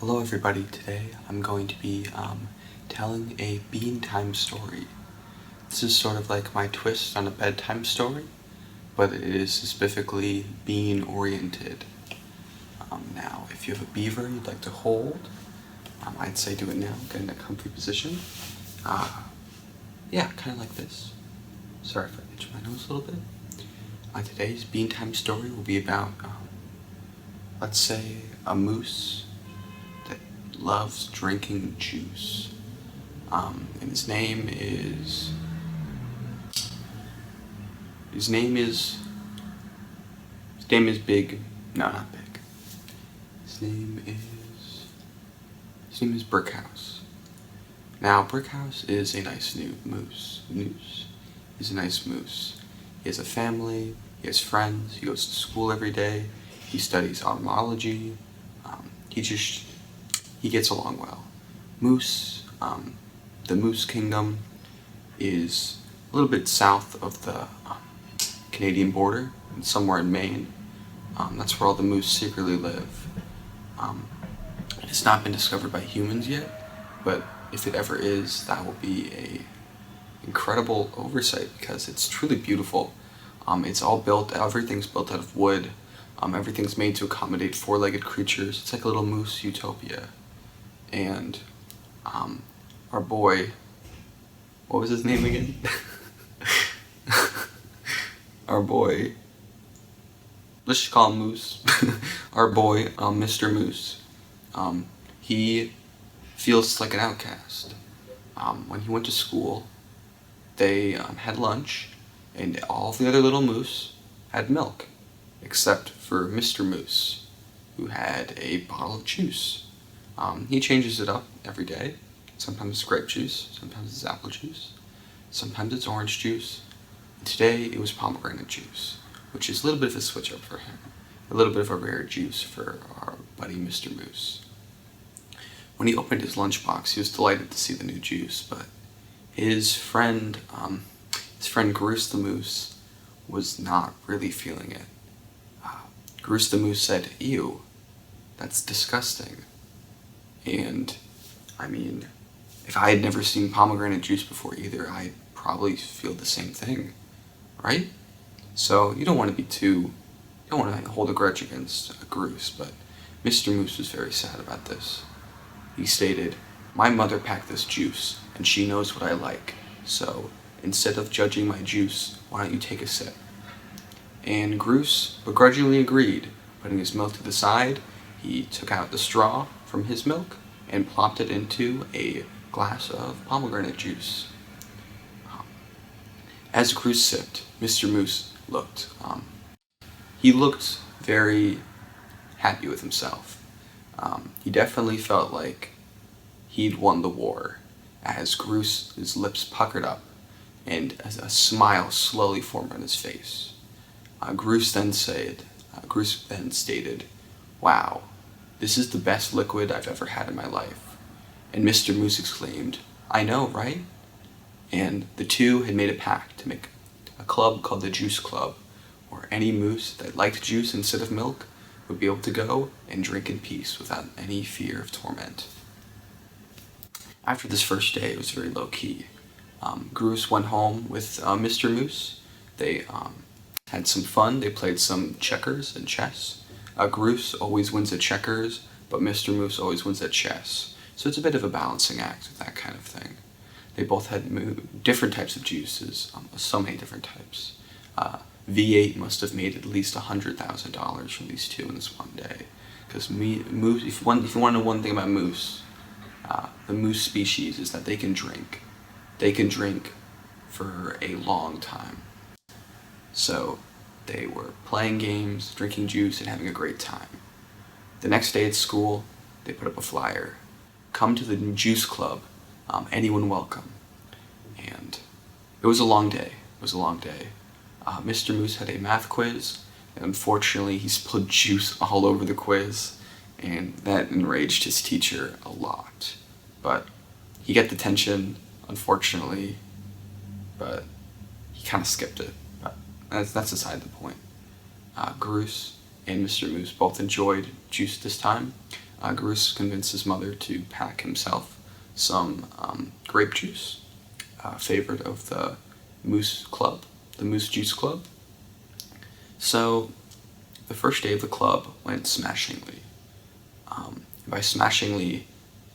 Hello everybody, today I'm going to be telling a bean time story. This is sort of like my twist on a bedtime story, but it is specifically bean oriented. Now, if you have a beaver you'd like to hold, I'd say do it now, get in a comfy position. Yeah, kind of like this. Sorry if I itch my nose a little bit. Today's bean time story will be about, let's say, a moose that loves drinking juice. And his name is Big. No, not Big. His name is Brickhouse. Now, Brickhouse is a nice new moose. He's a nice moose. He has a family. He has friends. He goes to school every day. He studies automology. He gets along well. Moose, the Moose Kingdom is a little bit south of the Canadian border, somewhere in Maine. That's where all the moose secretly live. It's not been discovered by humans yet, but if it ever is, that will be a incredible oversight because it's truly beautiful. Everything's built out of wood. Everything's made to accommodate four-legged creatures. It's like a little moose utopia. And our boy, what was his name again? Our boy, let's just call him Moose. Our boy, Mr. Moose, he feels like an outcast. When he went to school, they had lunch, and all the other little moose had milk, except for Mr. Moose, who had a bottle of juice. He changes it up every day. Sometimes it's grape juice, sometimes it's apple juice, sometimes it's orange juice. And today it was pomegranate juice, which is a little bit of a switch up for him. A little bit of a rare juice for our buddy Mr. Moose. When he opened his lunchbox, he was delighted to see the new juice, but his friend Groose the Moose was not really feeling it. Groose the Moose said, "Ew, that's disgusting." And, I mean, if I had never seen pomegranate juice before either, I'd probably feel the same thing, right? So you don't want to hold a grudge against Groose, but Mr. Moose was very sad about this. He stated, "My mother packed this juice, and she knows what I like, so instead of judging my juice, why don't you take a sip?" And Groose begrudgingly agreed. Putting his milk to the side, he took out the straw from his milk and plopped it into a glass of pomegranate juice. As Groose sipped, Mr. Moose looked. He looked very happy with himself. He definitely felt like he'd won the war, as Groose's lips puckered up and as a smile slowly formed on his face. Groose then stated, "Wow, this is the best liquid I've ever had in my life." And Mr. Moose exclaimed, "I know, right?" And the two had made a pact to make a club called the Juice Club, where any moose that liked juice instead of milk would be able to go and drink in peace without any fear of torment. After this first day, it was very low-key. Groose went home with Mr. Moose. They had some fun. They played some checkers and chess. Groose always wins at checkers, but Mr. Moose always wins at chess. So it's a bit of a balancing act with that kind of thing. They both had different types of juices, so many different types. V8 must have made at least $100,000 from these two in this one day. Because moose, if you want to know one thing about moose, the moose species is that they can drink. They can drink for a long time. So they were playing games, drinking juice, and having a great time. The next day at school, they put up a flyer. "Come to the Juice Club, anyone welcome." And it was a long day. Mr. Moose had a math quiz, and unfortunately he spilled juice all over the quiz, and that enraged his teacher a lot. But he got detention, unfortunately, but he kind of skipped it. But that's aside the point. Groose and Mr. Moose both enjoyed juice this time. Garus convinced his mother to pack himself some grape juice, favorite of the Moose Club, the Moose Juice Club. So the first day of the club went smashingly. By smashingly,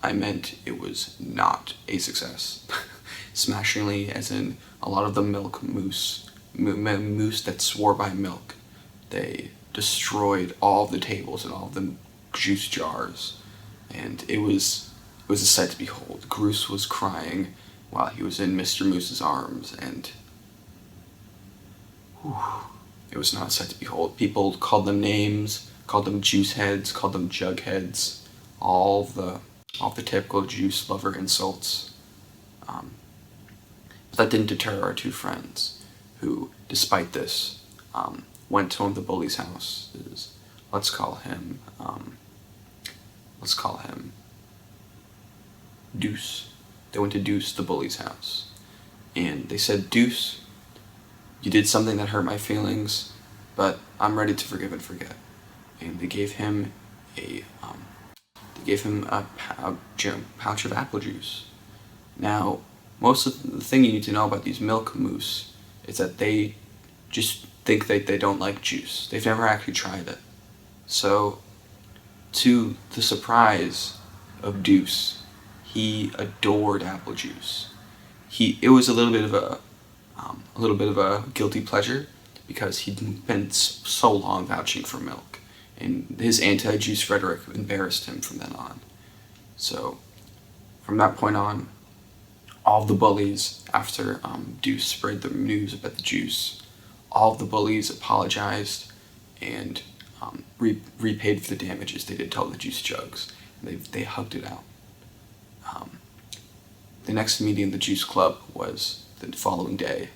I meant it was not a success. Smashingly, as in a lot of the milk moose that swore by milk, they destroyed all of the tables and all of the juice jars, and it was a sight to behold. Garus was crying while he was in Mr. Moose's arms, and it was not a sight to behold. People called them names, called them juice heads, called them jug heads, all the typical juice lover insults. But that didn't deter our two friends, who, despite this, went to one of the bully's houses. Let's call him Deuce. They went to Deuce, the bully's house, and they said, "Deuce, you did something that hurt my feelings, but I'm ready to forgive and forget." And they gave him a pouch of apple juice. Now, most of the thing you need to know about these milk moose is that they just think that they don't like juice. They've never actually tried it. So, to the surprise of Deuce, he adored apple juice. It was a little bit of a guilty pleasure because he'd been so long vouching for milk, and his anti-juice rhetoric embarrassed him from then on. So, from that point on, all the bullies, after Deuce spread the news about the juice, all the bullies apologized and repaid for the damages they did to all the juice jugs. They hugged it out. The next meeting of the Juice Club was the following day.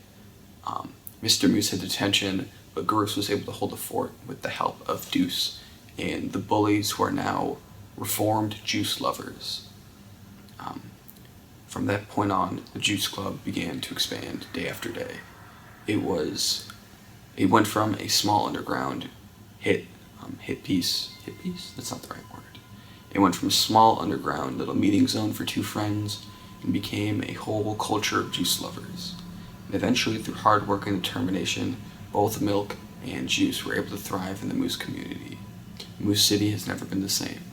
Mr. Moose had detention, but Garus was able to hold the fort with the help of Deuce and the bullies, who are now reformed juice lovers. From that point on, the Juice Club began to expand day after day. It went from a small underground hit piece? That's not the right word. It went from a small underground little meeting zone for two friends and became a whole culture of juice lovers. And eventually, through hard work and determination, both milk and juice were able to thrive in the Moose community. Moose City has never been the same.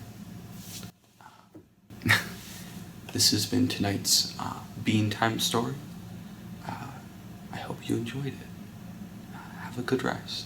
This has been tonight's Bean Time story. I hope you enjoyed it. Have a good rest.